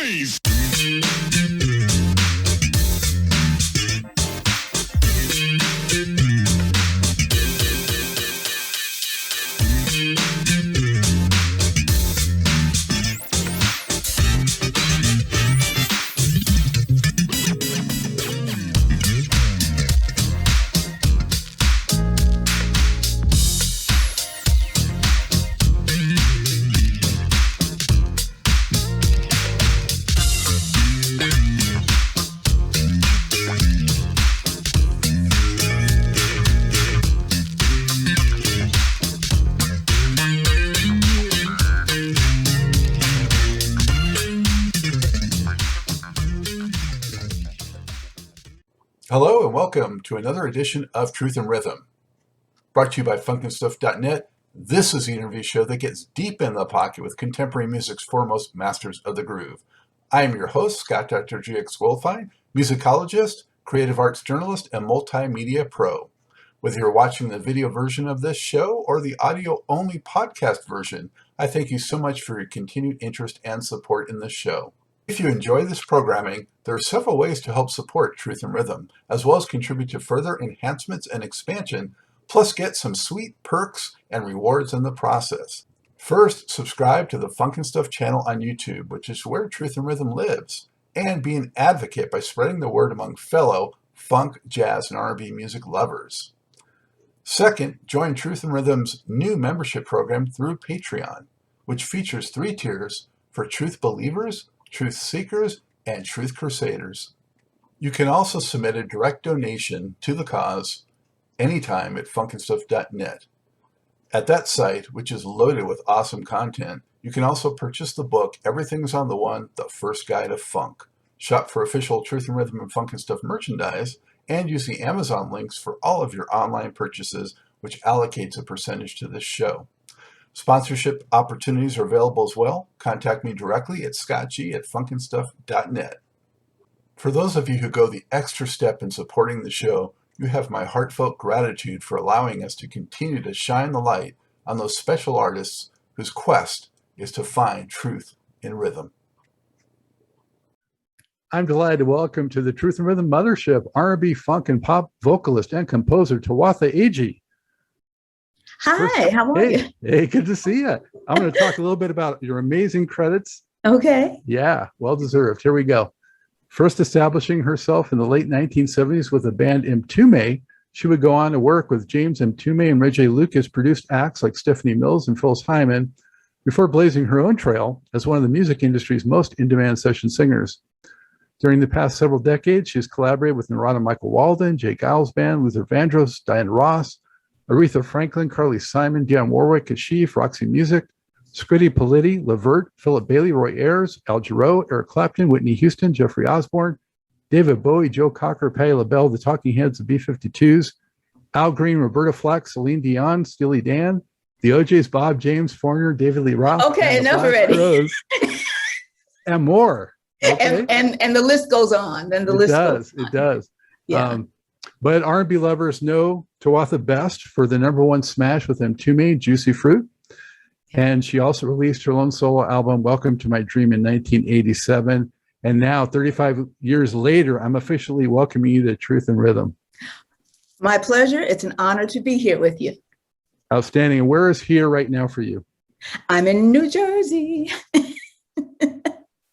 noise. Hello and welcome to another edition of Truth and Rhythm. Brought to you by FunkNStuff.net, this is the interview show that gets deep in the pocket with contemporary music's foremost masters of the groove. I am your host, Scott Dr. Geils Band, musicologist, creative arts journalist, and multimedia pro. Whether you're watching the video version of this show or the audio-only podcast version, I thank you so much for your continued interest and support in this show. If you enjoy this programming, there are several ways to help support Truth and Rhythm, as well as contribute to further enhancements and expansion, plus get some sweet perks and rewards in the process. First, subscribe to the Funk and Stuff channel on YouTube, which is where Truth and Rhythm lives, and be an advocate by spreading the word among fellow funk, jazz, and R&B music lovers. Second, join Truth and Rhythm's new membership program through Patreon, which features 3 tiers for truth believers, truth seekers, and truth crusaders. You can also submit a direct donation to the cause anytime at funkandstuff.net. At that site, which is loaded with awesome content, you can also purchase the book Everything's on the One, The First Guide of Funk. Shop for official Truth and Rhythm and Funk and Stuff merchandise, and use the Amazon links for all of your online purchases, which allocates a percentage to this show. Sponsorship opportunities are available as well. Contact me directly at scottg@funkandstuff.net. For those of you who go the extra step in supporting the show, you have my heartfelt gratitude for allowing us to continue to shine the light on those special artists whose quest is to find truth in rhythm. I'm delighted to welcome to the Truth and Rhythm Mothership R&B, funk, and pop vocalist and composer Tawatha Agee. Hi, how are you? Hey, good to see you. I'm going to talk a little bit about your amazing credits. Okay. Yeah, well deserved. Here we go. First establishing herself in the late 1970s with the band Mtume, she would go on to work with James Mtume and Ray J. Lucas, produced acts like Stephanie Mills and Phyllis Hyman, before blazing her own trail as one of the music industry's most in-demand session singers. During the past several decades, she has collaborated with Narada Michael Walden, Geils Band, Vandross, Dionne Warwick, Aretha Franklin, Carly Simon, Dionne Warwick, Kashif, Roxy Music, Scritti Politti, LeVert, Phillip Bailey, Roy Ayers, Jarreau, Eric Clapton, Whitney Houston, Jeffrey Osborne, David Bowie, Joe Cocker, Patti LaBelle, the Talking Heads, the B-52s, Al Green, Roberta Flack, Celine Dion, Steely Dan, the OJs, Bob James, Foreigner, David Lee Roth. Okay, enough already. And more. Okay? And the list goes on. And the list goes on. It does. Yeah. But R&B lovers know Tawatha best for the #1 smash with Mtume, Juicy Fruit. And she also released her own solo album, Welcome to My Dream, in 1987. And now, 35 years later, I'm officially welcoming you to Truth and Rhythm. My pleasure. It's an honor to be here with you. Outstanding. And where is here right now for you? I'm in New Jersey.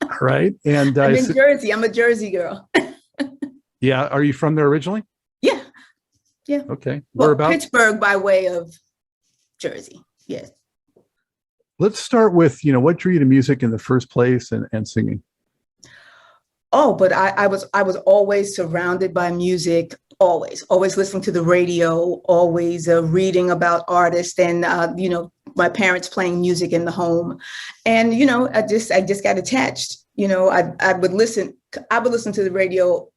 All right. And I'm in Jersey. I'm a Jersey girl. Yeah. Are you from there originally? Yeah. Yeah. Okay. Well, Whereabouts? Pittsburgh by way of Jersey. Yes. Let's start with, what drew you to music in the first place and singing? Oh, but I was always surrounded by music, always listening to the radio, always reading about artists and, my parents playing music in the home. And, I just got attached. I would listen to the radio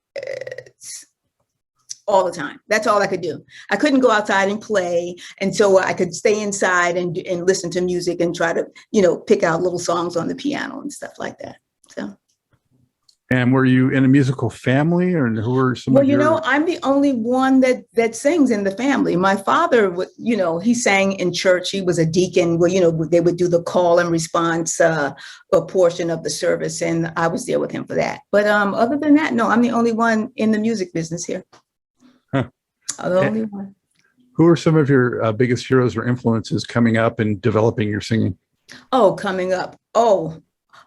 all the time. That's all I could do. I couldn't go outside and play. And so I could stay inside and listen to music and try to, pick out little songs on the piano and stuff like that. So. And were you in a musical family, or who were some Well, of your? I'm the only one that sings in the family. My father would, he sang in church. He was a deacon. Well, they would do the call and response a portion of the service, and I was there with him for that. But other than that, no, I'm the only one in the music business here. Huh. I'm the only one. Who are some of your biggest heroes or influences coming up and developing your singing? Oh, coming up. Oh,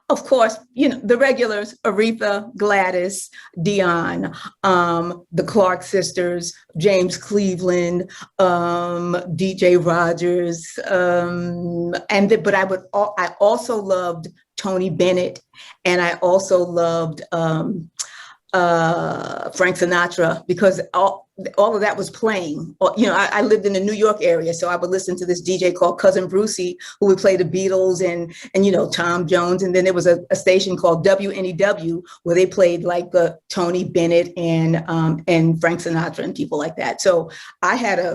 of course, the regulars, Aretha, Gladys, Dionne, the Clark sisters, James Cleveland, DJ Rogers, but I also loved Tony Bennett, and I also loved Frank Sinatra, because all of that was playing. I lived in the New York area, so I would listen to this DJ called Cousin Brucey, who would play the Beatles and Tom Jones, and then there was a station called WNEW where they played like Tony Bennett and Frank Sinatra and people like that. So I had a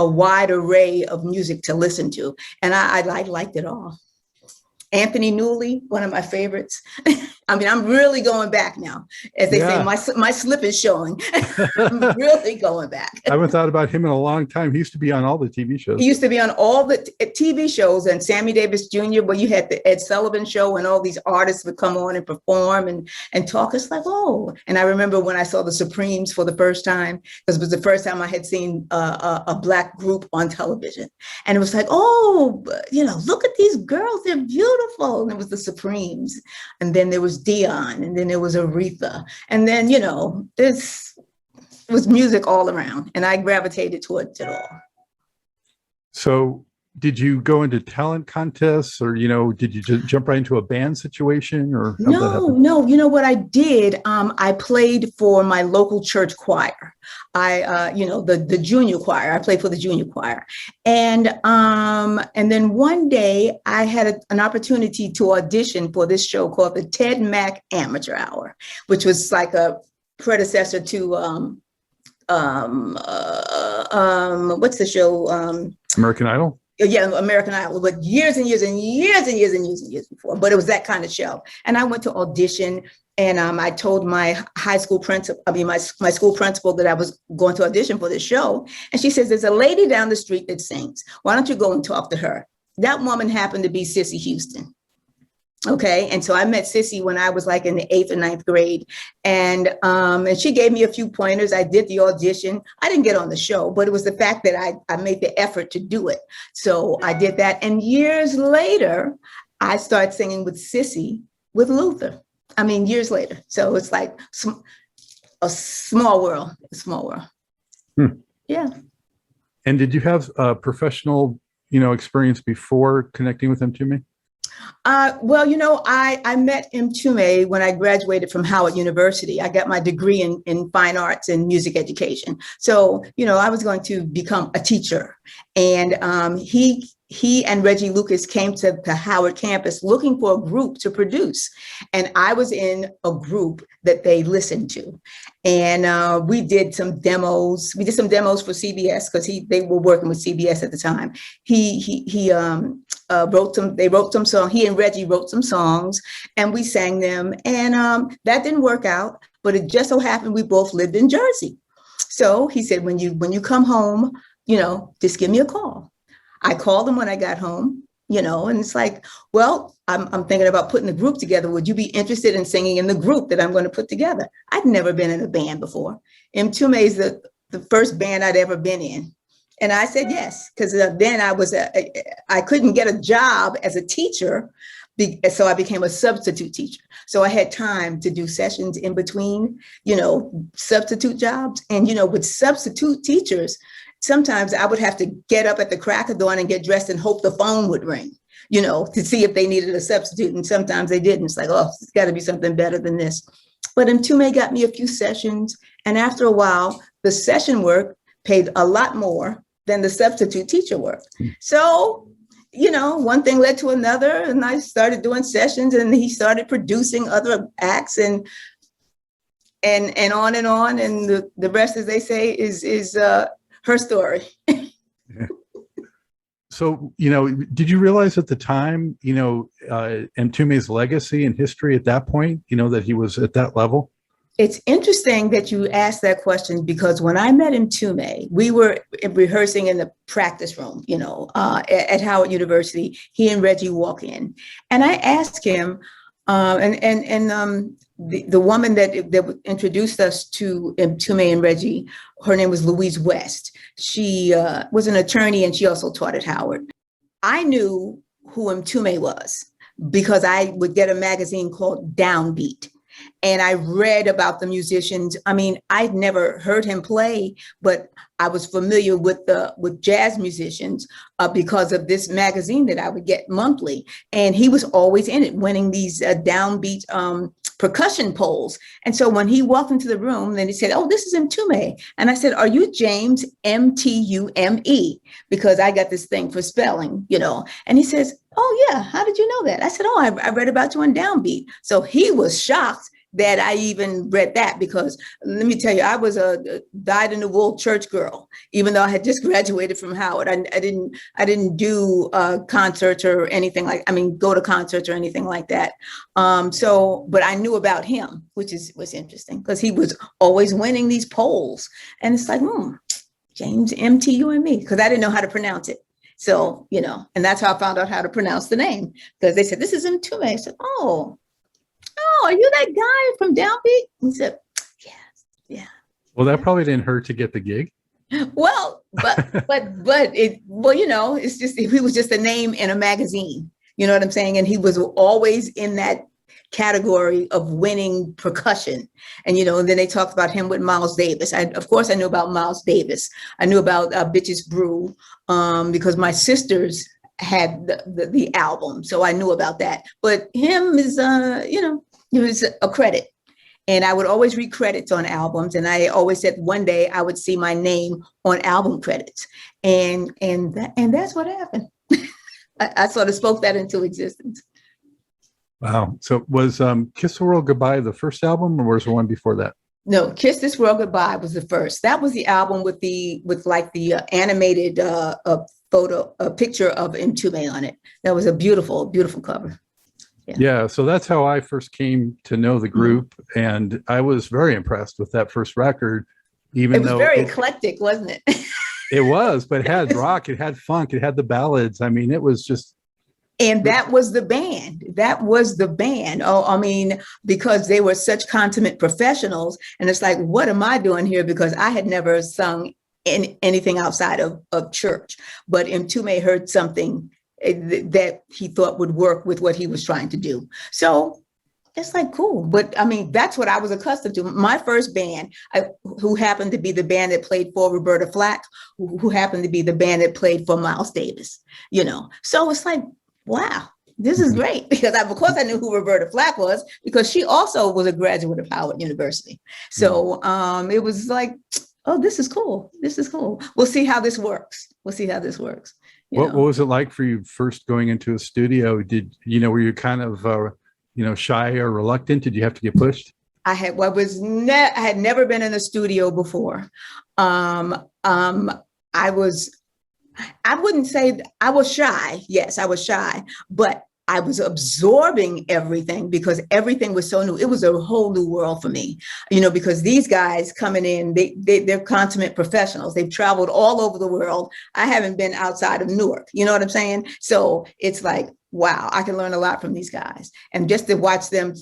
wide array of music to listen to, and I liked it all. Anthony Newley, one of my favorites. I mean, I'm really going back now. As they say, my slip is showing. I'm really going back. I haven't thought about him in a long time. He used to be on all the TV shows. He used to be on all the TV shows, and Sammy Davis Jr., where you had the Ed Sullivan Show, and all these artists would come on and perform and talk. It's like, oh. And I remember when I saw the Supremes for the first time, because it was the first time I had seen a Black group on television. And it was like, oh, look at these girls. They're beautiful. And it was the Supremes. And then there was Dionne, and then there was Aretha. And then, this was music all around, and I gravitated towards it all. So did you go into talent contests, or, did you just jump right into a band situation, or? No. You know what I did? I played for my local church choir. The junior choir. I played for the junior choir. And then one day I had an opportunity to audition for this show called the Ted Mack Amateur Hour, which was like a predecessor to, what's the show? American Idol? Yeah, American Idol, but years and years and years and years and years and years before. But it was that kind of show. And I went to audition, and I told my high school principal, my school principal, that I was going to audition for this show. And she says, there's a lady down the street that sings. Why don't you go and talk to her? That woman happened to be Sissy Houston. Okay. And so I met Sissy when I was like in the 8th and 9th grade. And she gave me a few pointers. I did the audition. I didn't get on the show, but it was the fact that I made the effort to do it. So I did that. And years later, I started singing with Sissy with Luther. I mean, years later. So it's like a small world. Yeah. And did you have a professional, experience before connecting with Mtume? I met Mtume when I graduated from Howard University. I got my degree in fine arts and music education. So, I was going to become a teacher. And he and Reggie Lucas came to the Howard campus looking for a group to produce. And I was in a group that they listened to. And we did some demos. We did some demos for CBS, because they were working with CBS at the time. They wrote some songs. He and Reggie wrote some songs, and we sang them. And that didn't work out, but it just so happened we both lived in Jersey. So he said, when you come home, just give me a call. I called him when I got home, and it's like, well, I'm thinking about putting a group together. Would you be interested in singing in the group that I'm going to put together? I'd never been in a band before. Mtume is the first band I'd ever been in. And I said yes, because then I couldn't get a job as a teacher, so I became a substitute teacher. So I had time to do sessions in between, substitute jobs. And, with substitute teachers, sometimes I would have to get up at the crack of dawn and get dressed and hope the phone would ring, to see if they needed a substitute. And sometimes they didn't. It's like, oh, it's got to be something better than this. But Mtume got me a few sessions. And after a while, the session work paid a lot more than the substitute teacher work. So, one thing led to another, and I started doing sessions, and he started producing other acts, and on and on. And the rest, as they say, is her story. So, did you realize at the time, Mtume's legacy and history at that point, that he was at that level? It's interesting that you asked that question, because when I met Mtume, we were rehearsing in the practice room, at Howard University. He and Reggie walk in, and I asked him, the woman that introduced us to Mtume and Reggie, her name was Louise West. She was an attorney, and she also taught at Howard. I knew who Mtume was because I would get a magazine called Downbeat. And I read about the musicians. I mean, I'd never heard him play, but I was familiar with jazz musicians because of this magazine that I would get monthly. And he was always in it, winning these downbeat percussion poles. And so when he walked into the room, then he said, "Oh, this is Mtume." And I said, "Are you James Mtume?" Because I got this thing for spelling, And he says, "Oh, yeah. How did you know that?" I said, "Oh, I read about you on Downbeat." So he was shocked that I even read that, because let me tell you, I was a dyed-in-the-wool church girl, even though I had just graduated from Howard. I didn't do concerts or anything go to concerts or anything like that. But I knew about him, which was interesting, because he was always winning these polls, and it's like, James Mtume, because I didn't know how to pronounce it. So, and that's how I found out how to pronounce the name, because they said, "This is Mtume." I said, "Oh, are you that guy from Downbeat?" He said, "Yes, yeah." Well, that probably didn't hurt to get the gig. Well, it's just, he was just a name in a magazine. You know what I'm saying? And he was always in that category of winning percussion. And, and then they talked about him with Miles Davis. Of course, I knew about Miles Davis. I knew about Bitches Brew because my sisters had the album. So I knew about that. But him is, it was a credit. And I would always read credits on albums. And I always said one day I would see my name on album credits. And that's what happened. I sort of spoke that into existence. Wow. So was Kiss the World Goodbye the first album, or was there one before that? No, Kiss This World Goodbye was the first. That was the album with the animated picture of Mtume on it. That was a beautiful, beautiful cover. Yeah, so that's how I first came to know the group, and I was very impressed with that first record. Even though it was very eclectic, wasn't it? It was, but it had rock, it had funk, it had the ballads. I mean, it was just. And that was the band. That was the band. Oh, I mean, because they were such consummate professionals, and it's like, what am I doing here? Because I had never sung in anything outside of church, but Mtume heard something that he thought would work with what he was trying to do. So it's like, cool. But I mean, that's what I was accustomed to. My first band, who happened to be the band that played for Roberta Flack, who happened to be the band that played for Miles Davis, So it's like, wow, this is great. Because of course I knew who Roberta Flack was, because she also was a graduate of Howard University. So it was like, oh, this is cool. This is cool. We'll see how this works. What was it like for you first going into a studio? Were you kind of, shy or reluctant? Did you have to get pushed? I had never been in a studio before. I wouldn't say I was shy. Yes, I was shy, but I was absorbing everything because everything was so new. It was a whole new world for me, because these guys coming in, they're consummate professionals. They've traveled all over the world. I haven't been outside of Newark. You know what I'm saying? So it's like, wow, I can learn a lot from these guys. And just to watch them,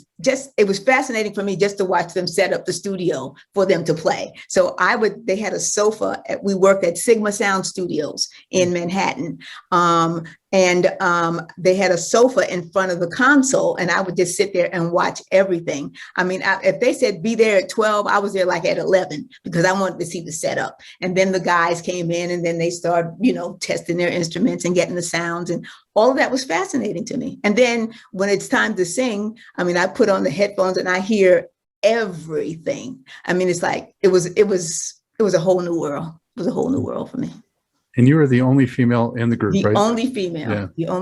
it was fascinating for me just to watch them set up the studio for them to play. So they had a sofa. We worked at Sigma Sound Studios in Manhattan. And they had a sofa in front of the console, and I would just sit there and watch everything. I mean, if they said be there at 12, I was there like at 11 because I wanted to see the setup. And then the guys came in, and then they started, testing their instruments and getting the sounds, and all of that was fascinating to me. And then when it's time to sing, I mean, I put on the headphones and I hear everything. I mean, it's like it was a whole new world. It was a whole new world for me. And you were the only female in the group, right? The only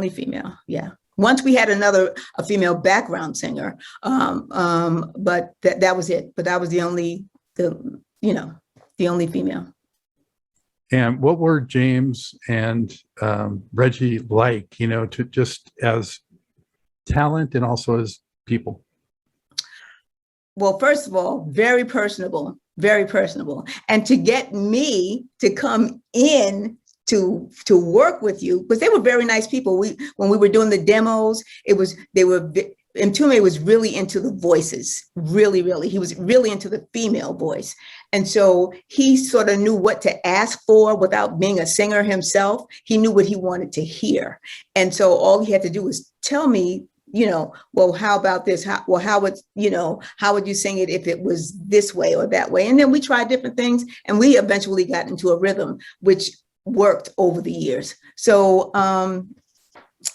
female. Yeah. Once we had a female background singer, but that was it. But that was the only female. And what were James and Reggie like, to just as talent and also as people? Well, first of all, very personable, very personable. And to get me to come in to work with you, because they were very nice people. When we were doing the demos, Mtume was really into the voices, really, really. He was really into the female voice. And so he sort of knew what to ask for without being a singer himself. He knew what he wanted to hear. And so all he had to do was tell me, well, how about this? How would you sing it if it was this way or that way? And then we tried different things, and we eventually got into a rhythm, which worked over the years. So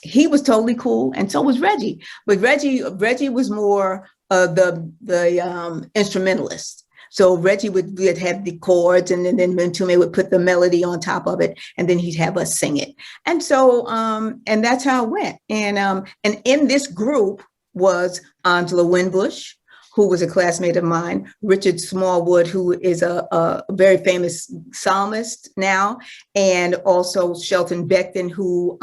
he was totally cool, and so was Reggie. But Reggie was more the instrumentalist. So Reggie would have the chords, and then Mtume would put the melody on top of it, and then he'd have us sing it. And so, and that's how it went. And in this group was Angela Winbush, who was a classmate of mine, Richard Smallwood, who is a very famous psalmist now, and also Shelton Beckton, who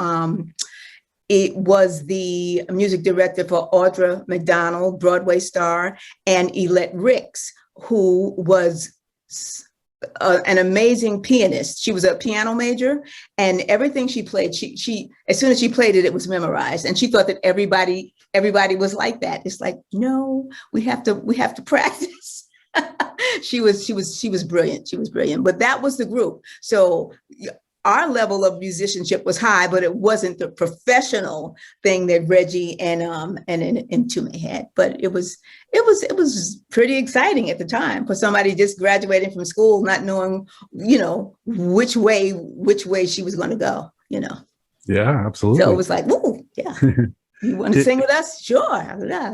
it was the music director for Audra McDonald, Broadway star, and Yvette Ricks, who was an amazing pianist. She was a piano major, and everything she played, she as soon as she played it, it was memorized. And she thought that everybody was like that. It's like, no, we have to practice. She was brilliant. She was brilliant. But that was the group. So our level of musicianship was high, but it wasn't the professional thing that Reggie and Mtume had. But it was pretty exciting at the time for somebody just graduating from school, not knowing, which way she was going to go, Yeah, absolutely. So it was like, woo, yeah. You want to sing with us? Sure.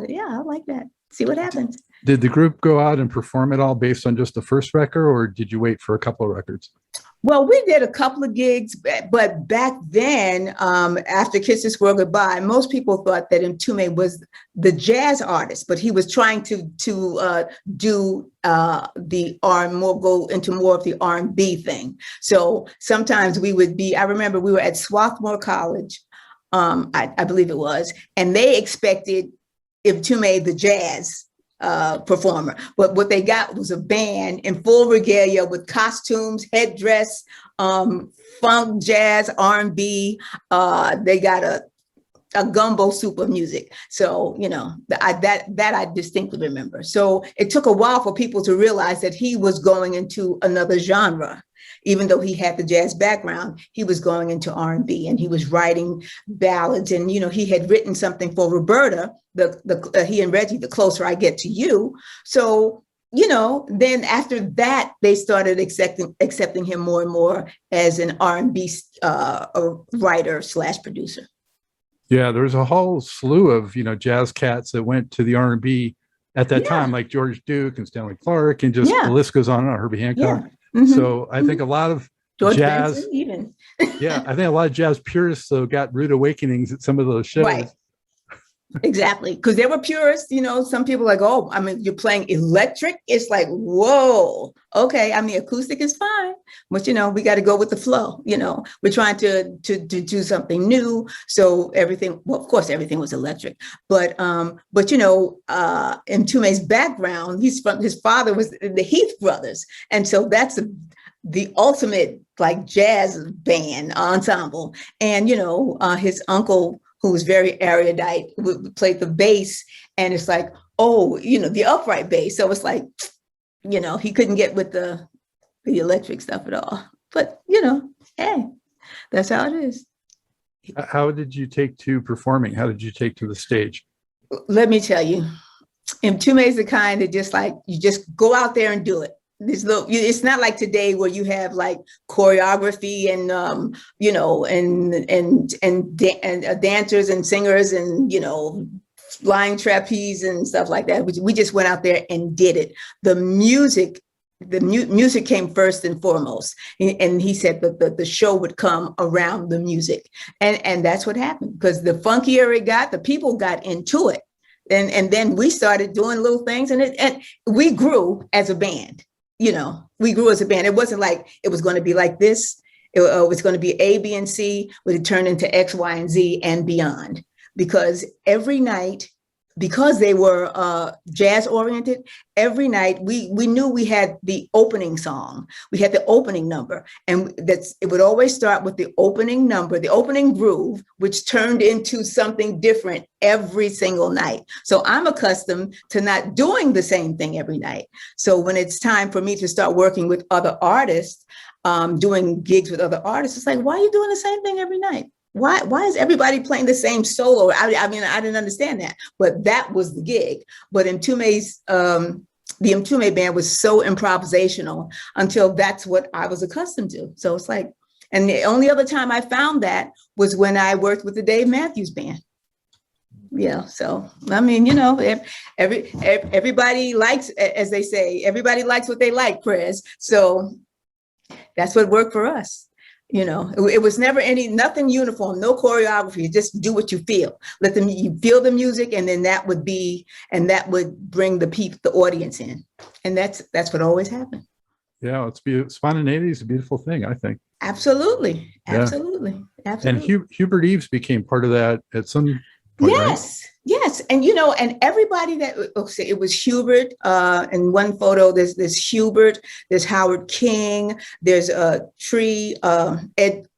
Yeah, I like that. See what happens. Did the group go out and perform it all based on just the first record, or did you wait for a couple of records? Well, we did a couple of gigs, but back then, after Kiss This World Goodbye, most people thought that Mtume was the jazz artist, but he was trying to do the go into more of the R&B thing. So sometimes I remember we were at Swarthmore College, I believe it was, and they expected Mtume the jazz performer, but what they got was a band in full regalia with costumes, headdress, funk, jazz, R&B. They got a gumbo soup of music. So that I distinctly remember. So it took a while for people to realize that he was going into another genre. Even though he had the jazz background, he was going into R&B, and he was writing ballads. And, he had written something for Roberta, he and Reggie, The Closer I Get to You. So, then after that, they started accepting him more and more as an R&B writer / producer. Yeah, there was a whole slew of, jazz cats that went to the R&B at that time, like George Duke and Stanley Clarke, and just the list goes on, Herbie Hancock. Yeah. Mm-hmm. So I think a lot of George jazz, Benson, even. I think a lot of jazz purists got rude awakenings at some of those shows. Right. Exactly. Because there were purists, some people like, oh, you're playing electric. It's like, whoa, okay. Acoustic is fine, but we got to go with the flow. We're trying to do something new. So everything, well, of course, everything was electric, but Mtume's background, his father was the Heath brothers. And so that's the ultimate like jazz band ensemble. And, his uncle, who was very erudite, played the bass, and it's like, the upright bass. So it's like, he couldn't get with the electric stuff at all. But, hey, that's how it is. How did you take to performing? How did you take to the stage? Let me tell you, Mtume is the kind that just like, you just go out there and do it. It's not like today where you have like choreography and and dancers and singers and flying trapeze and stuff like that. We just went out there and did it. The music came first and foremost, and he said that the show would come around the music, and that's what happened. Because the funkier it got, the people got into it, and then we started doing little things, and we grew as a band. we grew as a band. It wasn't like it was going to be like this. It was going to be A, B, and C, but it turned into X, Y, and Z and beyond. Because every night, because they were jazz oriented, every night we knew we had the opening song, we had the opening number, and it would always start with the opening number, the opening groove, which turned into something different every single night. So I'm accustomed to not doing the same thing every night. So when it's time for me to start working with other artists, doing gigs with other artists, it's like, why are you doing the same thing every night? Why is everybody playing the same solo? I mean, I didn't understand that, but that was the gig. But Mtume's, the Mtume band was so improvisational until that's what I was accustomed to. So it's like, and the only other time I found that was when I worked with the Dave Mathews Band. Yeah, so I mean, everybody likes, as they say, everybody likes what they like, Prez. So that's what worked for us. It was never nothing uniform, no choreography, just do what you feel. You feel the music, and then that would bring the audience in. And that's what always happened. Yeah, spontaneity is a beautiful thing, I think. Absolutely. Yeah. Absolutely. And Hubert Eaves became part of that at some point, yes. Right? Yes. And, and everybody it was Hubert. In one photo, there's Hubert, there's Howard King, there's Tree, Edward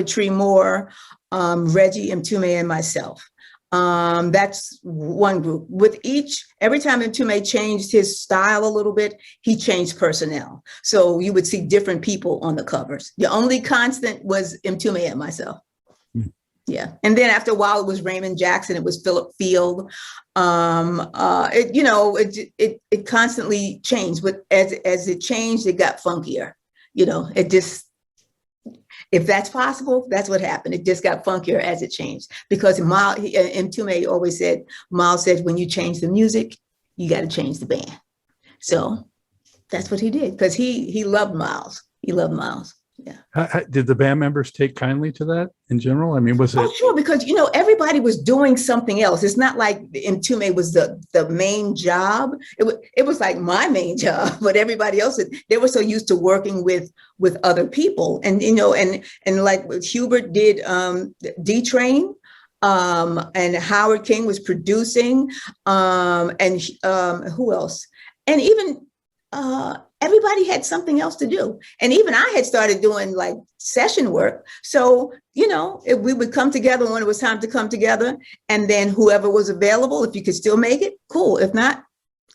Tree Moore, Reggie Mtume, and myself. That's one group. Every time Mtume changed his style a little bit, he changed personnel. So you would see different people on the covers. The only constant was Mtume and myself. Yeah. And then after a while, it was Raymond Jackson. It was Philip Field. It constantly changed, but as it changed, it got funkier. If that's possible, that's what happened. It just got funkier as it changed, because Mtume always said, Miles said, when you change the music, you got to change the band. So that's what he did, because he loved Miles. He loved Miles. Yeah. Did the band members take kindly to that in general? I mean, was it? Oh, sure, because everybody was doing something else. It's not like Mtume was the main job. It was like my main job, but everybody else, they were so used to working with other people, and like Hubert did D-Train, and Howard King was producing, and who else? And even everybody had something else to do. And even I had started doing like session work. So, we would come together when it was time to come together. And then whoever was available, if you could still make it, cool. If not,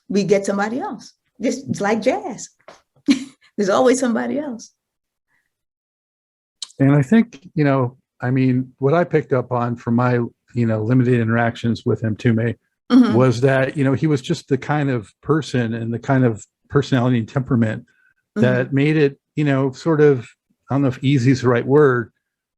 we get somebody else. It's like jazz. There's always somebody else. And I think, what I picked up on from my, limited interactions with Mtume was that, he was just the kind of person and the kind of personality and temperament that made it, sort of, I don't know if easy is the right word,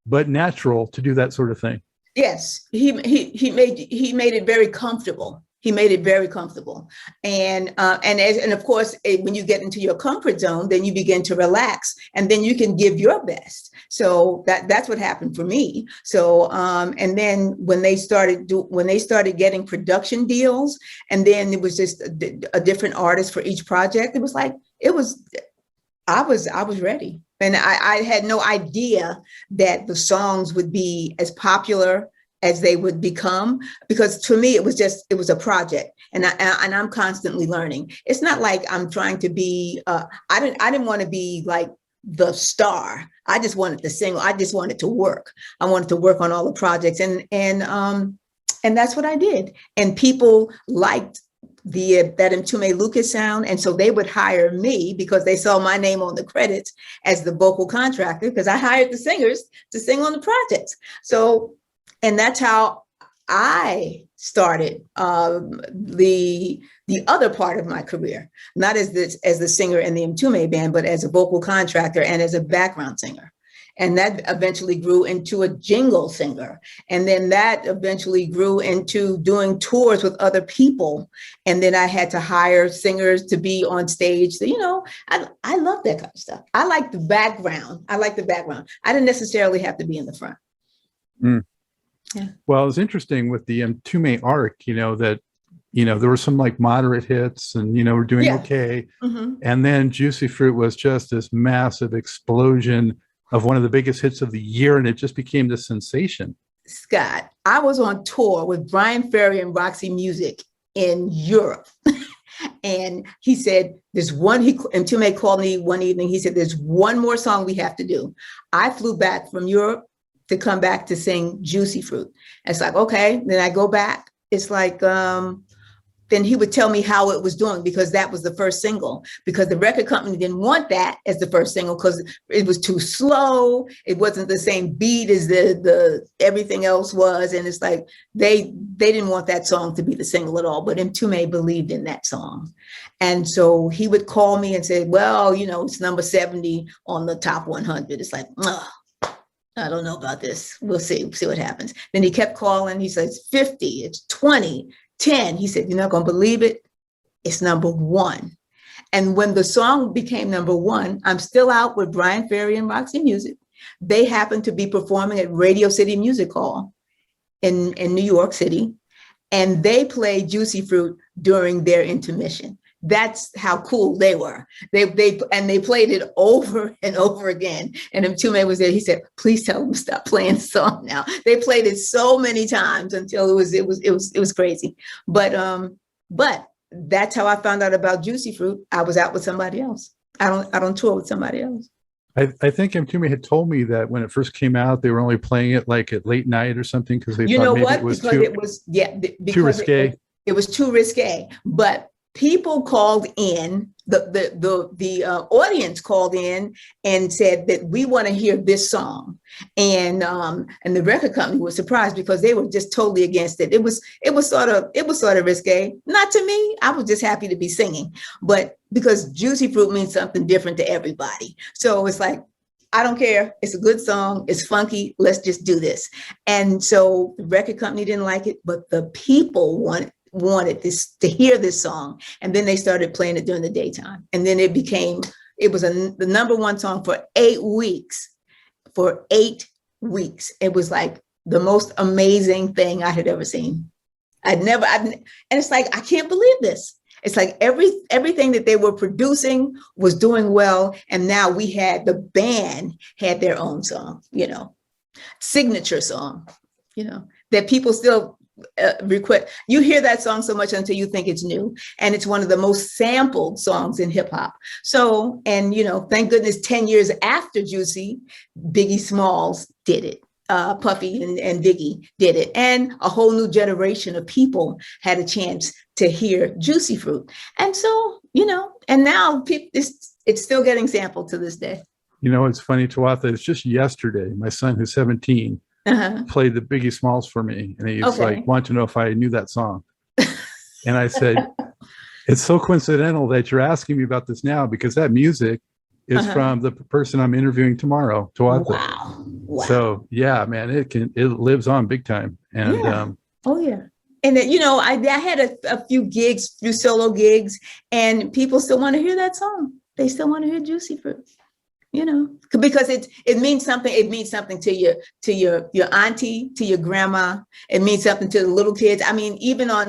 but natural to do that sort of thing. Yes, he made it very comfortable. He made it very comfortable, and of course, when you get into your comfort zone, then you begin to relax, and then you can give your best. So that's what happened for me. So and then when they started getting production deals, and then it was just a different artist for each project. It was like I was ready, and I had no idea that the songs would be as popular as they would become, because to me it was a project, and I'm constantly learning. It's not like I'm trying to be I didn't want to be like the star. I just wanted to sing. I just wanted to work. I wanted to work on all the projects, and that's what I did. And people liked that Mtume Lucas sound, and so they would hire me because they saw my name on the credits as the vocal contractor, because I hired the singers to sing on the projects. So. And that's how I started the other part of my career, not as the singer in the Mtume band, but as a vocal contractor and as a background singer. And that eventually grew into a jingle singer. And then that eventually grew into doing tours with other people. And then I had to hire singers to be on stage. So, I love that kind of stuff. I like the background. I didn't necessarily have to be in the front. Mm. Yeah. Well, it's interesting with the Mtume arc, that, there were some like moderate hits and, we're doing okay. Mm-hmm. And then Juicy Fruit was just this massive explosion of one of the biggest hits of the year. And it just became this sensation. Scott, I was on tour with Brian Ferry and Roxy Music in Europe. And he said, Mtume called me one evening. He said, there's one more song we have to do. I flew back from Europe to come back to sing Juicy Fruit. And it's like, okay. Then I go back. It's like, then he would tell me how it was doing because that was the first single, because the record company didn't want that as the first single because it was too slow. It wasn't the same beat as the everything else was. And it's like, they didn't want that song to be the single at all, but Mtume believed in that song. And so he would call me and say, well, it's number 70 on the top 100. It's like, I don't know about this. We'll see what happens. Then he kept calling. He says, 50, it's 20. 10, he said, you're not going to believe it. It's number 1. And when the song became number 1, I'm still out with Brian Ferry and Roxy Music. They happened to be performing at Radio City Music Hall in New York City. And they played Juicy Fruit during their intermission. That's how cool they were. They played it over and over again. And Mtume was there. He said, please tell them to stop playing the song now. They played it so many times until it was crazy. But that's how I found out about Juicy Fruit. I was out with somebody else. I don't tour with somebody else. I think Mtume had told me that when it first came out, they were only playing it like at late night or something because they thought maybe it was too risque. It was too risque. But people called in, the audience called in and said that we want to hear this song. And the record company was surprised because they were just totally against it. It was sort of risque. Not to me. I was just happy to be singing. But because Juicy Fruit means something different to everybody. So it's like, I don't care. It's a good song. It's funky. Let's just do this. And so the record company didn't like it, but the people wanted to hear this song. And then they started playing it during the daytime. And then it was the number 1 song for 8 weeks. For 8 weeks. It was like the most amazing thing I had ever seen. And it's like, I can't believe this. It's like everything that they were producing was doing well. And now the band had their own song, signature song, that people still request. You hear that song so much until you think it's new, and it's one of the most sampled songs in hip hop. So, and thank goodness 10 years after Juicy, Biggie Smalls did it. Puffy and Biggie did it, and a whole new generation of people had a chance to hear Juicy Fruit. And so, and now it's still getting sampled to this day. It's funny, Tawatha. It's just yesterday, my son, who's 17. Played the Biggie Smalls for me, and he's like, wanted to know if I knew that song. And I said, it's so coincidental that you're asking me about this now because that music is from the person I'm interviewing tomorrow, Tawatha. Wow. So yeah, man, it lives on big time. And and I had a few gigs, few solo gigs, and people still want to hear that song. They still want to hear Juicy Fruit. Because it means something. It means something to your auntie, to your grandma. It means something to the little kids. I mean,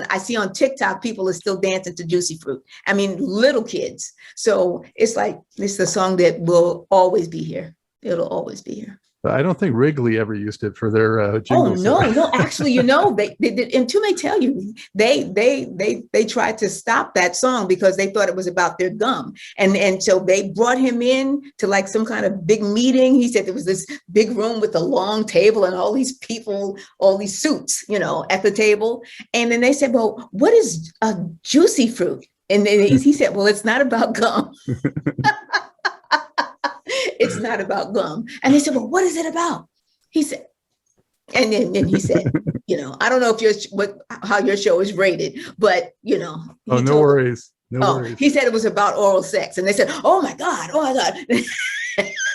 I see on TikTok, people are still dancing to Juicy Fruit. I mean, little kids. So it's like, it's the song that will always be here. It'll always be here. I don't think Wrigley ever used it for their jingles. Oh no! Actually, they did. And Mtume tell you, they tried to stop that song because they thought it was about their gum, and so they brought him in to like some kind of big meeting. He said there was this big room with a long table and all these people, all these suits, at the table. And then they said, "Well, what is a Juicy Fruit?" And then he said, "Well, it's not about gum." It's not about gum. And they said, well, what is it about? He said, and then he said, I don't know how your show is rated, but, no worries. He said it was about oral sex. And they said, oh my God.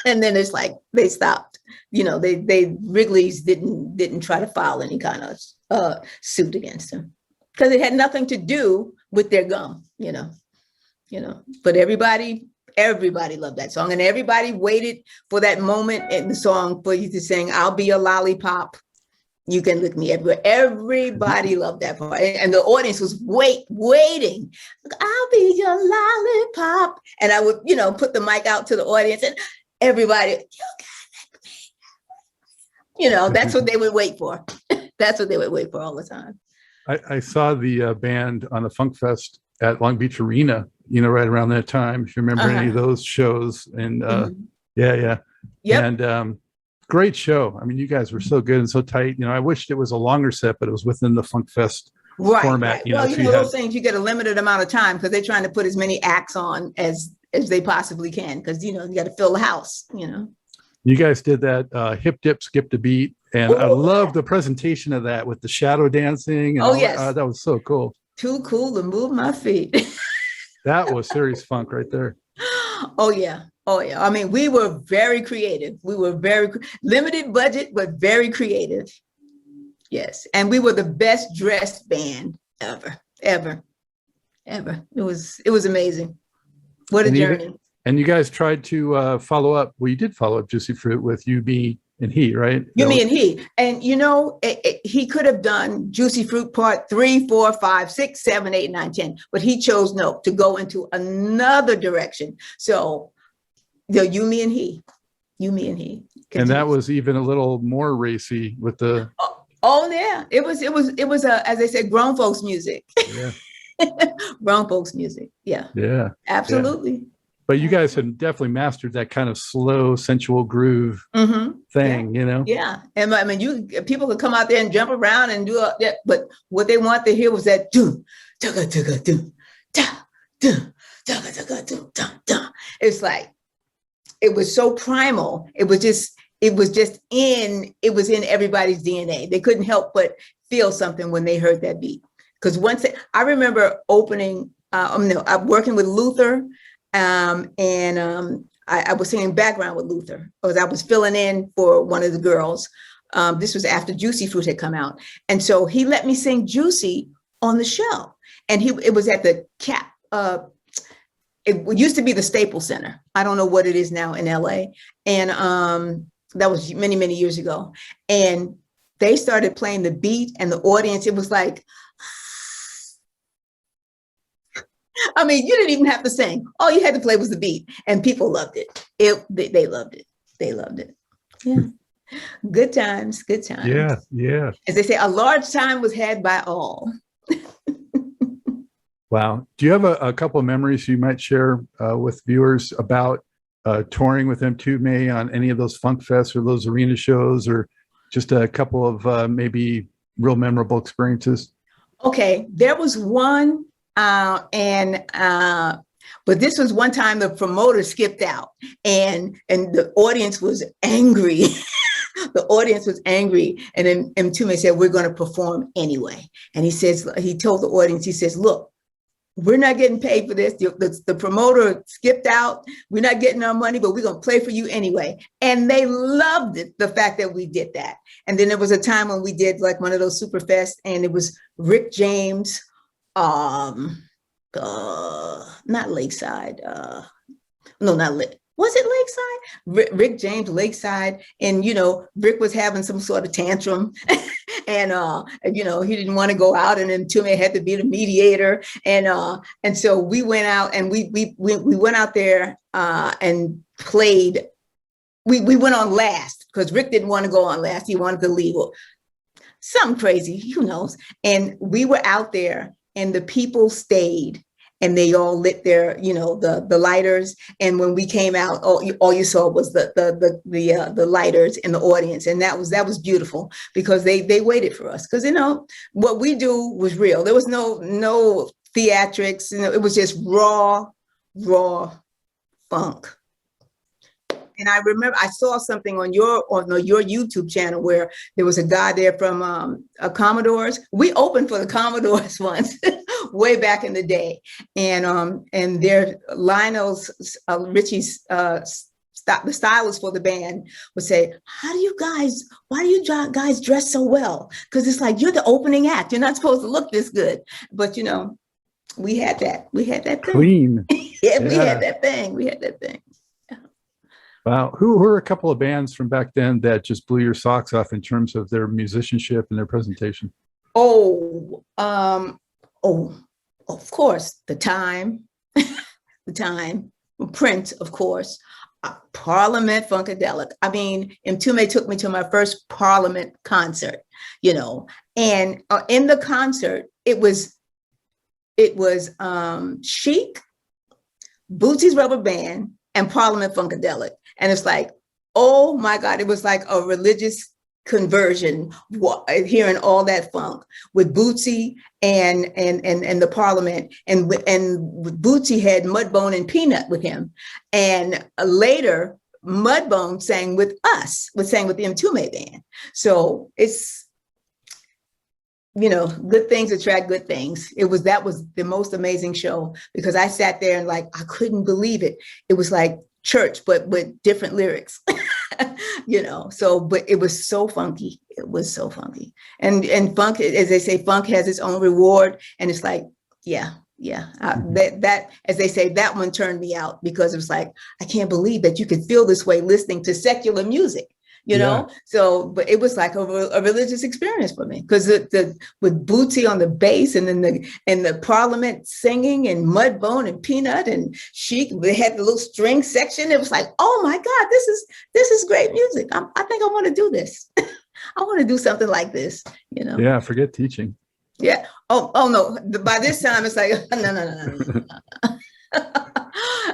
And then it's like, they stopped, they Wrigley's didn't try to file any kind of suit against him because it had nothing to do with their gum, but everybody loved that song, and everybody waited for that moment in the song for you to sing, I'll be a lollipop You can look me everywhere. Everybody loved that part. And the audience was waiting. I'll be your lollipop. And I would, put the mic out to the audience and everybody, you can make me. That's what they would wait for. That's what they would wait for all the time. I saw the band on the Funk Fest at Long Beach Arena, right around that time, if you remember any of those shows. And yeah. Yep. And great show. I mean, you guys were so good and so tight. I wished it was a longer set, but it was within the Funk Fest format. Right. Well, those things, you get a limited amount of time because they're trying to put as many acts on as they possibly can because, you got to fill the house, You guys did that hip dip, skip the beat. And I love the presentation of that with the shadow dancing. And yes. That was so cool. Too cool to move my feet. That was serious funk right there. Oh, yeah. I mean, we were very creative. We were very limited budget, but very creative. Yes. And we were the best dressed band ever. It was amazing. What a journey. And you guys tried to follow up. Well, you did follow up Juicy Fruit with You, Me, and He, right? You, Me, and He. And, he could have done Juicy Fruit part 3, 4, 5, 6, 7, 8, 9, 10, but he chose to go into another direction. So, You, Me, and He. You, Me, and He. And that was even a little more racy with the. Oh yeah, it was as I said, grown folks music. Yeah. Grown folks music. Yeah. Yeah. Absolutely. Yeah. But you guys had definitely mastered that kind of slow, sensual groove thing, Yeah, and I mean, people could come out there and jump around and do that, but what they want to hear was that do, da da do, da da da do, da da. It's like it was so primal. It was in everybody's DNA. They couldn't help but feel something when they heard that beat. Because I remember opening, I'm working with Luther. I was singing background with Luther because I was filling in for one of the girls. This was after Juicy Fruit had come out. And so he let me sing Juicy on the show. And it was at the it used to be the Staples Center. I don't know what it is now in LA. And that was many, many years ago. And they started playing the beat and the audience, it was like, I mean, you didn't even have to sing. All you had to play was the beat, and people loved it. They loved it. They loved it. Yeah. Good times. Yeah. As they say, a large time was had by all. Wow. Do you have a couple of memories you might share with viewers about touring with Mtume on any of those funk fests or those arena shows, or just a couple of maybe real memorable experiences? Okay, there was one. But this was one time the promoter skipped out and the audience was angry. The audience was angry. And then Mtume said, we're going to perform anyway. And he told the audience, he says, look, we're not getting paid for this. The promoter skipped out. We're not getting our money, but we're going to play for you anyway. And they loved it, the fact that we did that. And then there was a time when we did like one of those super fests, and it was Rick James, not Lakeside. No, not Lake. Was it Lakeside? Rick James, Lakeside. And, Rick was having some sort of tantrum and he didn't want to go out, and then Mtume had to be the mediator. And so we went out and we went out there and played. We went on last because Rick didn't want to go on last. He wanted to leave. Something crazy, who knows? And we were out there, and the people stayed, and they all lit their, the lighters. And when we came out, all you saw was the lighters in the audience, and that was beautiful because they waited for us because what we do was real. There was no theatrics. It was just raw funk. And I remember I saw something on your YouTube channel where there was a guy there from Commodores. We opened for the Commodores once, way back in the day, and their Lionel's Richie's the stylist for the band would say, why do you guys dress so well? Because it's like, you're the opening act. You're not supposed to look this good, but we had that thing. Clean. Yeah, we had that thing. Wow. Who were a couple of bands from back then that just blew your socks off in terms of their musicianship and their presentation? Oh, of course, The Time, The Time, Prince, of course, Parliament Funkadelic. I mean, Mtume took me to my first Parliament concert, and in the concert, it was Chic, Bootsy's Rubber Band, and Parliament Funkadelic. And it's like, oh my God, it was like a religious conversion, hearing all that funk with Bootsy and the Parliament, and Bootsy had Mudbone and Peanut with him, and later Mudbone sang with the Mtume band. So it's, good things attract good things. That was the most amazing show, because I sat there and I couldn't believe it. It was like church, but with different lyrics. But it was so funky. It was so funky. And funk, as they say, funk has its own reward. And it's like, that, as they say, that one turned me out, because it was like, I can't believe that you could feel this way listening to secular music, So, but it was like a religious experience for me, because with Bootsy on the bass, and then the Parliament singing, and Mudbone and Peanut and Chic, they had the little string section. It was like, oh my God, this is great music. I think I want to do this. I want to do something like this. Yeah, forget teaching. Yeah. Oh no. By this time, it's like, no.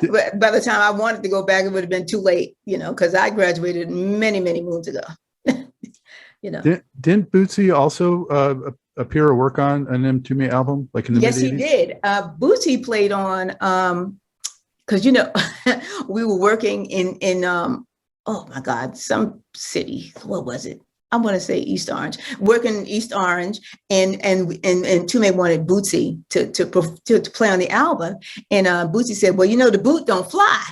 But by the time I wanted to go back, it would have been too late, because I graduated many, many moons ago. Didn't Bootsy also appear or work on an Mtume album, like in the Yes, mid-80s? he did. Bootsy played on, because we were working in oh my God, some city. What was it? I want to say East Orange, working in East Orange, and Mtume wanted Bootsy to play on the album. And Bootsy said, well, the boot don't fly.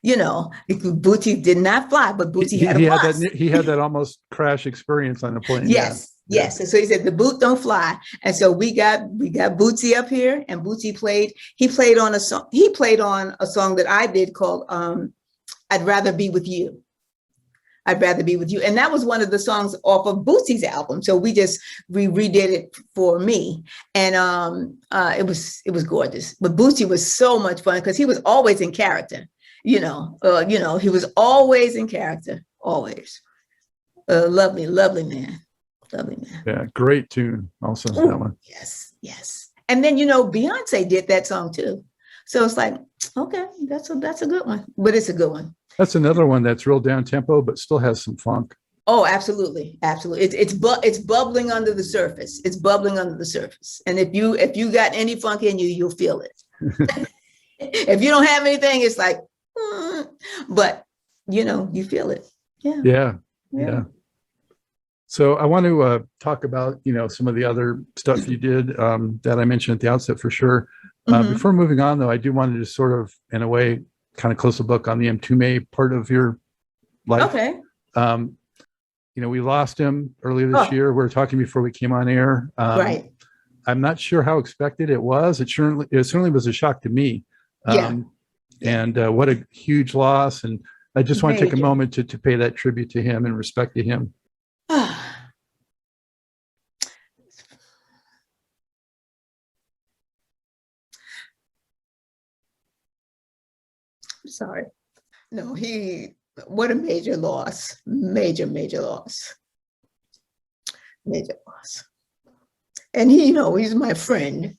Bootsy did not fly, but Bootsy had a bus. He had that almost crash experience on the plane. Yes. Yeah. Yes. And so he said, the boot don't fly. And so we got Bootsy up here, and Bootsy played on a song that I did called I'd Rather Be With You. I'd Rather Be With You. And that was one of the songs off of Bootsy's album. So we redid it for me. And it was gorgeous. But Bootsy was so much fun, because he was always in character. He was always in character, always. Lovely, lovely man. Lovely man. Yeah, great tune also. That one. Yes, yes. And then, Beyonce did that song too. So it's like, okay, that's a good one. But it's a good one. That's another one that's real down tempo, but still has some funk. Oh, absolutely, absolutely. It's bubbling under the surface. It's bubbling under the surface. And if you got any funk in you, you'll feel it. If you don't have anything, it's like, but you feel it. Yeah. Yeah. So I want to talk about some of the other stuff you did that I mentioned at the outset for sure. Before moving on, though, I do want to just sort of, in a way, kind of close a book on the Mtume part of your life. Okay. We lost him earlier this year. We were talking before we came on air. Right. I'm not sure how expected it was. It certainly was a shock to me. And what a huge loss. And I just want to take a moment to pay that tribute to him and respect to him. Sorry. No, what a major loss. Major loss. Major loss. And he's my friend.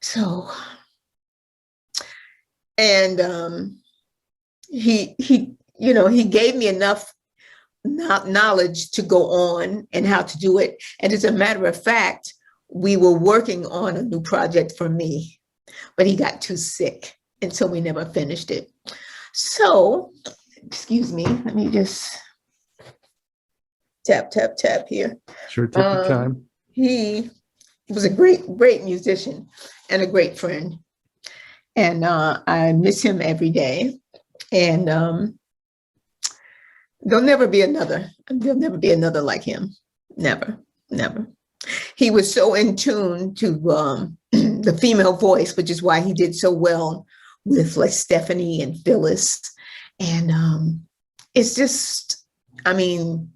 So, and he gave me enough knowledge to go on and how to do it. And as a matter of fact, we were working on a new project for me, but he got too sick. And so we never finished it. So, excuse me, let me just tap here. Sure, take your time. He was a great musician and a great friend. And I miss him every day. And there'll never be another like him. Never. He was so in tune to the female voice, which is why he did so well with like Stephanie and Phyllis And it's just, I mean,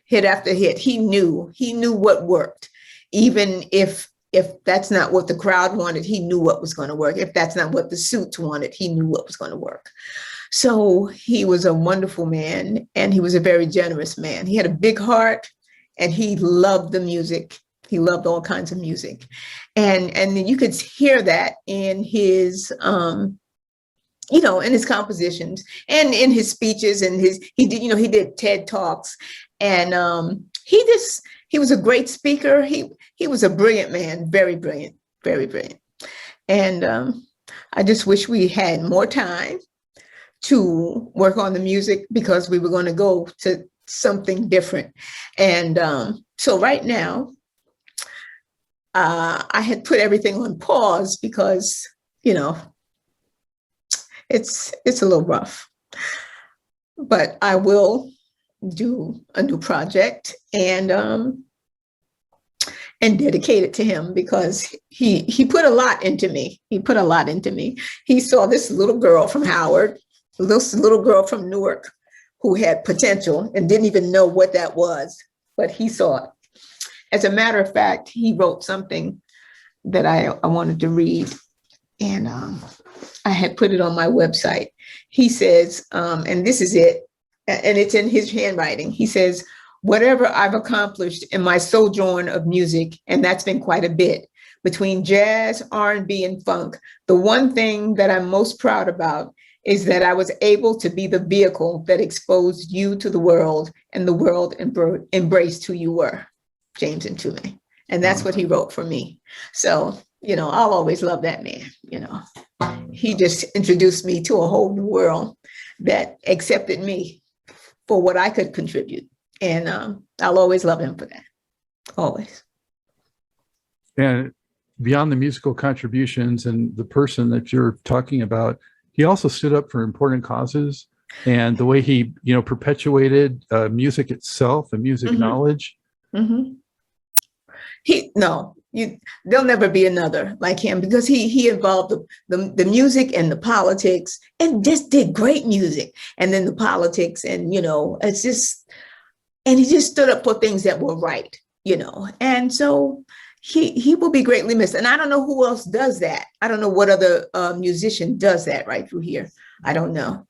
hit after hit. He knew what worked, even if that's not what the crowd wanted. He knew what was going to work. If that's not what the suits wanted, he knew what was going to work. So he was a wonderful man, and he was a very generous man. He had a big heart, and he loved the music. He loved all kinds of music, and you could hear that in his in his compositions and in his speeches, and he did TED Talks, and he was a great speaker. He was a brilliant man, very brilliant, very brilliant. And I just wish we had more time to work on the music, because we were going to go to something different. And so right now, I had put everything on pause because, it's a little rough. But I will do a new project and dedicate it to him, because he put a lot into me. He saw this little girl from Howard, this little girl from Newark, who had potential and didn't even know what that was, but he saw it. As a matter of fact, he wrote something that I wanted to read, and I had put it on my website. He says, and this is it, and it's in his handwriting. He says, "Whatever I've accomplished in my sojourn of music, and that's been quite a bit, between jazz, R&B, and funk, the one thing that I'm most proud about is that I was able to be the vehicle that exposed you to the world, and the world embraced who you were, James Mtume." And that's what he wrote for me. So, I'll always love that man. He just introduced me to a whole new world that accepted me for what I could contribute. And I'll always love him for that. Always. And beyond the musical contributions and the person that you're talking about, he also stood up for important causes, and the way he, perpetuated music itself and music knowledge. Mm-hmm. There'll never be another like him, because he involved the music and the politics, and just did great music. And then the politics, and, it's just, and he just stood up for things that were right, and so he will be greatly missed. And I don't know who else does that. I don't know what other musician does that right through here. I don't know,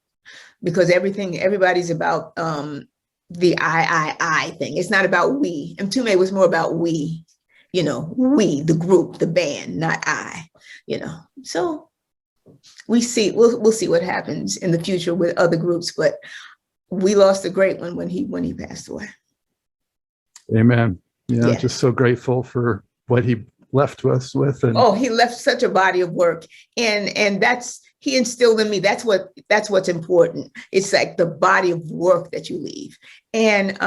because everybody's about the I thing. It's not about we. Mtume was more about we, we, the group, the band, not I, So we'll see what happens in the future with other groups, but we lost a great one when he passed away. Amen. Yeah, Yes. Just so grateful for what he left us with. And he left such a body of work, and he instilled in me. That's what's important. It's like the body of work that you leave. And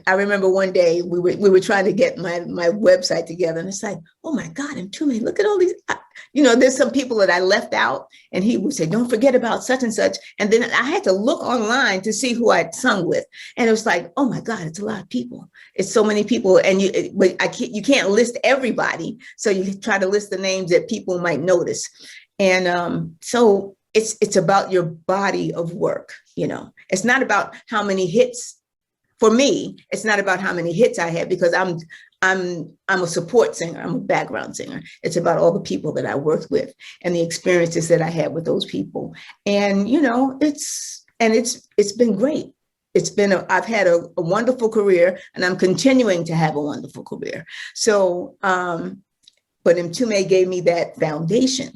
I remember one day we were trying to get my website together, and it's like, oh my God, Mtume, look at all these. There's some people that I left out, and he would say, don't forget about such and such. And then I had to look online to see who I'd sung with. And it was like, oh my God, it's a lot of people. It's so many people. And you can't list everybody. So you try to list the names that people might notice. And so it's about your body of work. It's not about how many hits. For me, it's not about how many hits I had, because I'm a support singer. I'm a background singer. It's about all the people that I worked with and the experiences that I had with those people. And it's been great. I've had a wonderful career, and I'm continuing to have a wonderful career. So, but Mtume gave me that foundation,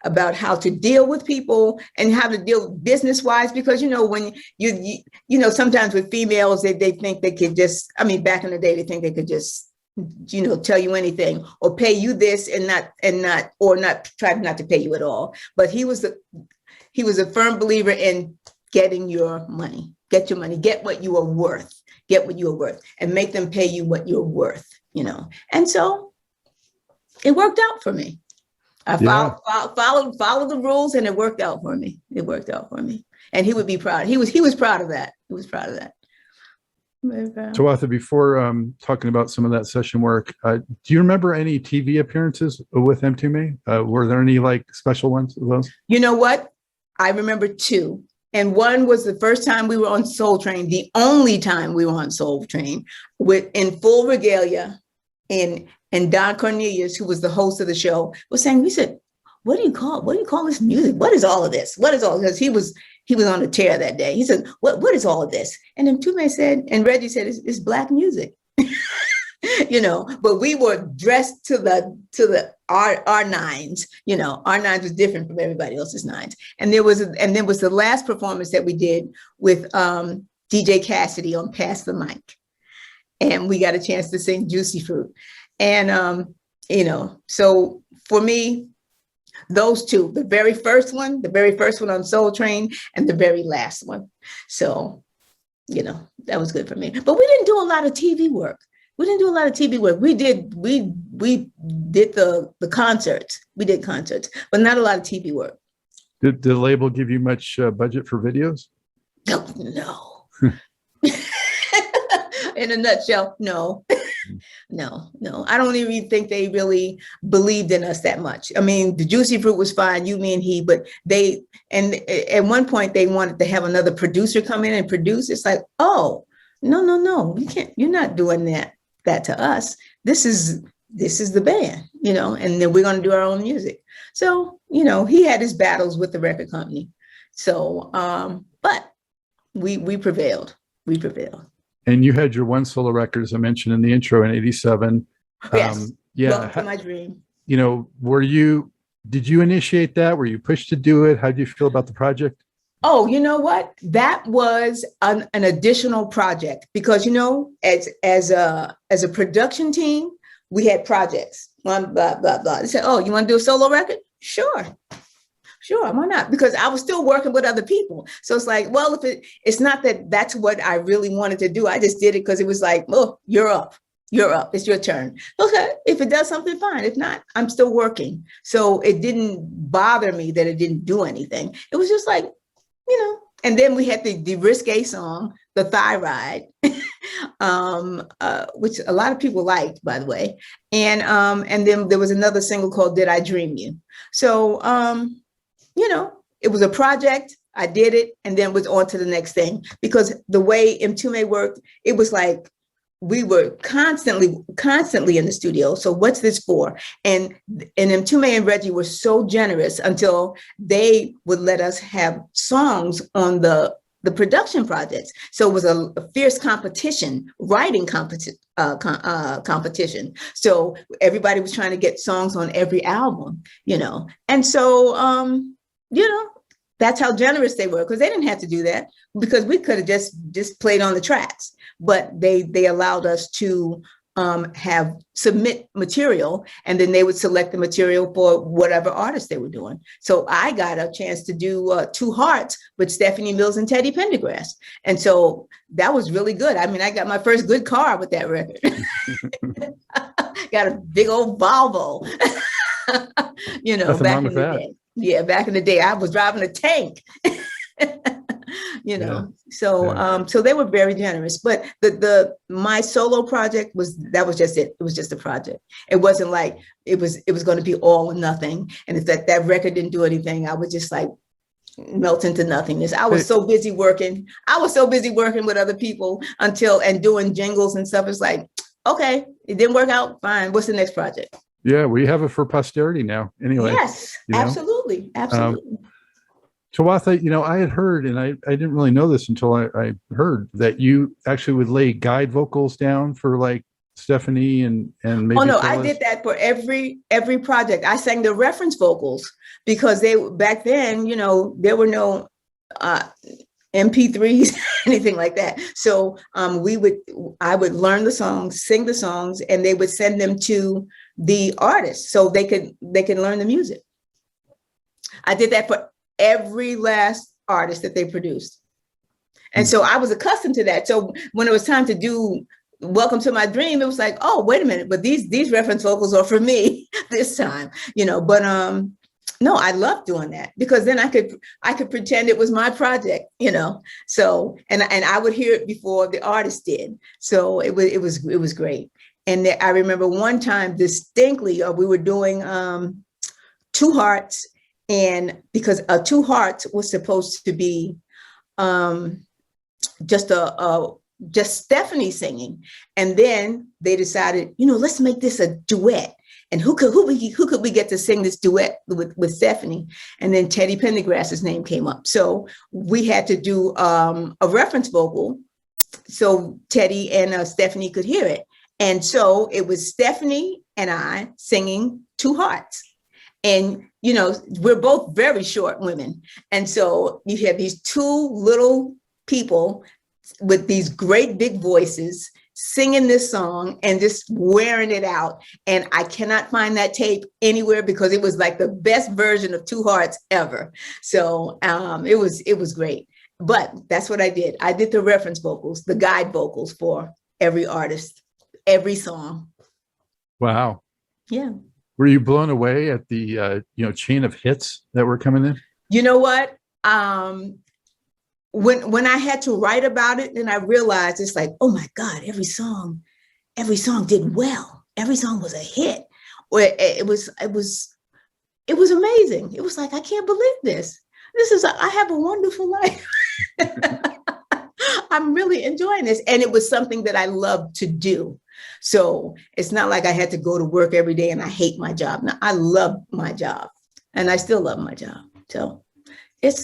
about how to deal with people and how to deal business-wise, because, when you sometimes with females, they think they could just, back in the day, they think they could just, tell you anything or pay you this and not try not to pay you at all. But he was a firm believer in getting your money, get what you are worth, and make them pay you what you're worth, And so it worked out for me. I followed the rules, and it worked out for me. And he would be proud. He was proud of that. Tawatha, before talking about some of that session work, do you remember any TV appearances with Mtume? Were there any special ones of those? You know what? I remember two. And one was the first time we were on Soul Train, the only time we were on Soul Train, in full regalia. And Don Cornelius, who was the host of the show, was saying, we said, what do you call this music? What is all of this? What is all this? He was on a tear that day. He said, what is all of this? And then Mtume said, and Reggie said, it's Black music. But we were dressed to our nines. Our nines was different from everybody else's nines. And there was the last performance that we did with DJ Cassidy on Pass the Mic, and we got a chance to sing Juicy Fruit. And so for me, those two, the very first one on Soul Train, and the very last one. So that was good for me. But we didn't do a lot of TV work. We did the concerts. We did concerts, but not a lot of TV work. Did the label give you much budget for videos? No. In a nutshell, no. No. I don't even think they really believed in us that much. I mean, the Juicy Fruit was fine, You, Me, and He, but at one point they wanted to have another producer come in and produce. It's like, oh, no, you can't. You're not doing that to us. This is the band, and then we're going to do our own music. So, he had his battles with the record company. So, but we prevailed. And you had your one solo record, as I mentioned in the intro, in '87. Yes. Welcome to My Dream. Did you initiate that? Were you pushed to do it? How do you feel about the project? Oh, you know what? That was an additional project because, as a production team, we had projects. Blah, blah, blah, blah. They said, oh, you want to do a solo record? Sure, why not? Because I was still working with other people. So it's like, well, it's not that that's what I really wanted to do. I just did it because it was like, oh, you're up. It's your turn. Okay, if it does something, fine. If not, I'm still working. So it didn't bother me that it didn't do anything. It was just like, and then we had the risque song, The Thyroid, which a lot of people liked, by the way. And then there was another single called Did I Dream You? So, it was a project. I did it and then was on to the next thing, because the way Mtume worked, it was like we were constantly in the studio. So what's this for? And Mtume and Reggie were so generous until they would let us have songs on the production projects. So it was a fierce competition, writing competition. So everybody was trying to get songs on every album, And so, that's how generous they were, because they didn't have to do that, because we could have just played on the tracks. But they allowed us to submit material, and then they would select the material for whatever artist they were doing. So I got a chance to do Two Hearts with Stephanie Mills and Teddy Pendergrass. And so that was really good. I mean, I got my first good car with that record. Got a big old Volvo, Nothing back wrong in with the that. day. Yeah, back in the day, I was driving a tank. So they were very generous. But my solo project was just it. It was just a project. It wasn't like it was going to be all or nothing. And if that record didn't do anything, I would just like melt into nothingness. I was so busy working with other people and doing jingles and stuff. It's like, okay, it didn't work out. Fine. What's the next project? Yeah, we have it for posterity now. Anyway. Yes, absolutely. Tawatha, I had heard, and I didn't really know this until I heard that you actually would lay guide vocals down for like Stephanie and maybe. Oh no, I did that for every project. I sang the reference vocals because back then, there were no MP3s, anything like that. So I would learn the songs, sing the songs, and they would send them to the artists so they could learn the music. I did that for every last artist that they produced. And so I was accustomed to that. So when it was time to do Welcome to My Dream, it was like, oh, wait a minute, but these reference vocals are for me this time, but no, I loved doing that because then I could pretend it was my project, so, and I would hear it before the artist did. So it was great. And I remember one time distinctly, we were doing Two Hearts, And because Two Hearts was supposed to be just just Stephanie singing, and then they decided, let's make this a duet. And who could we get to sing this duet with Stephanie? And then Teddy Pendergrass's name came up, so we had to do a reference vocal so Teddy and Stephanie could hear it. And so it was Stephanie and I singing Two Hearts. And, we're both very short women. And so you have these two little people with these great big voices singing this song and just wearing it out. And I cannot find that tape anywhere because it was like the best version of Two Hearts ever. So it was great. But that's what I did. I did the reference vocals, the guide vocals for every artist, every song. Wow. Yeah. Were you blown away at the chain of hits that were coming in? You know what? When I had to write about it, then I realized it's like, oh my God, every song did well. Every song was a hit. It was amazing. It was like, I can't believe this. I have a wonderful life. I'm really enjoying this. And it was something that I loved to do. So it's not like I had to go to work every day and I hate my job. Now, I love my job and I still love my job. So it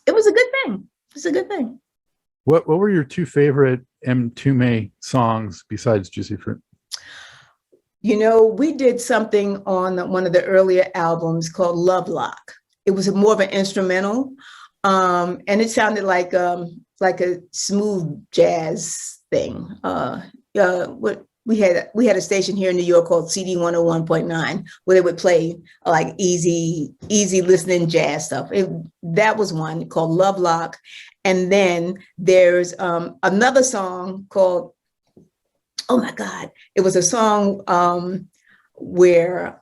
was a good thing. It's a good thing. What were your two favorite Mtume songs besides Juicy Fruit? We did something on one of the earlier albums called Love Lock. It was more of an instrumental, and it sounded like a smooth jazz thing. We had a station here in New York called CD 101.9 where they would play like easy listening jazz stuff. That was one called Love Lock, and then there's another song called, oh my God, it was a song where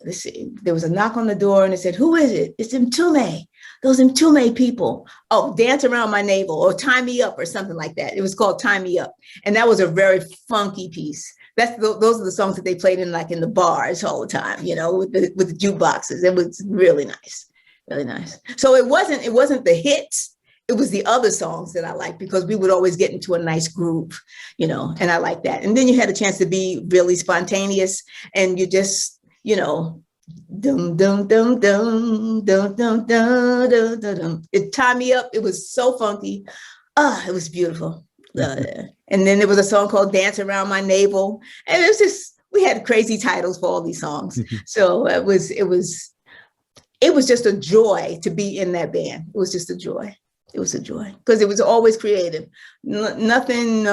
let's see, there was a knock on the door and it said, who is it? It's Mtume. Those Mtume people. Oh, Dance Around My Navel or Tie Me Up or something like that. It was called Tie Me Up. And that was a very funky piece. Those are the songs that they played in the bars all the time, with the jukeboxes. It was really nice, really nice. So it wasn't the hits. It was the other songs that I liked because we would always get into a nice groove, and I like that. And then you had a chance to be really spontaneous and you just, dum dum dum dum dum dum dum dum dum. It tied me up. It was so funky. It was beautiful. And then there was a song called Dance Around My Navel. And it was just, we had crazy titles for all these songs. So it was just a joy to be in that band. It was just a joy. It was a joy because it was always creative. Nothing,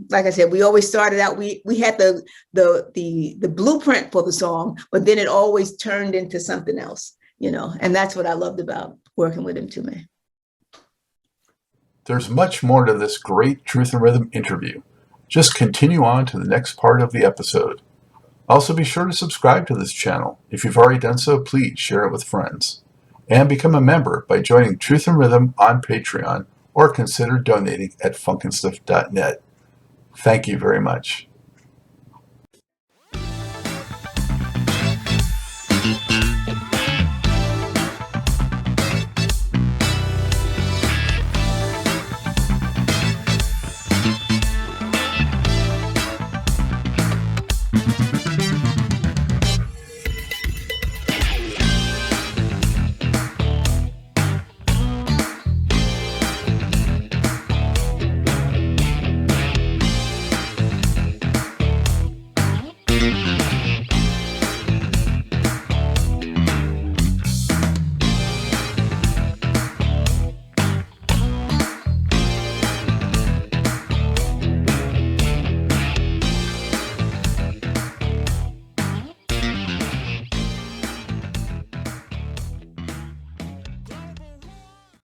like I said, we always started out, we had the blueprint for the song, but then it always turned into something else, and that's what I loved about working with Mtume. There's much more to this great Truth and Rhythm interview. Just continue on to the next part of the episode. Also be sure to subscribe to this channel. If you've already done so, please share it with friends. And become a member by joining Truth and Rhythm on Patreon or consider donating at funkinstuff.net. Thank you very much.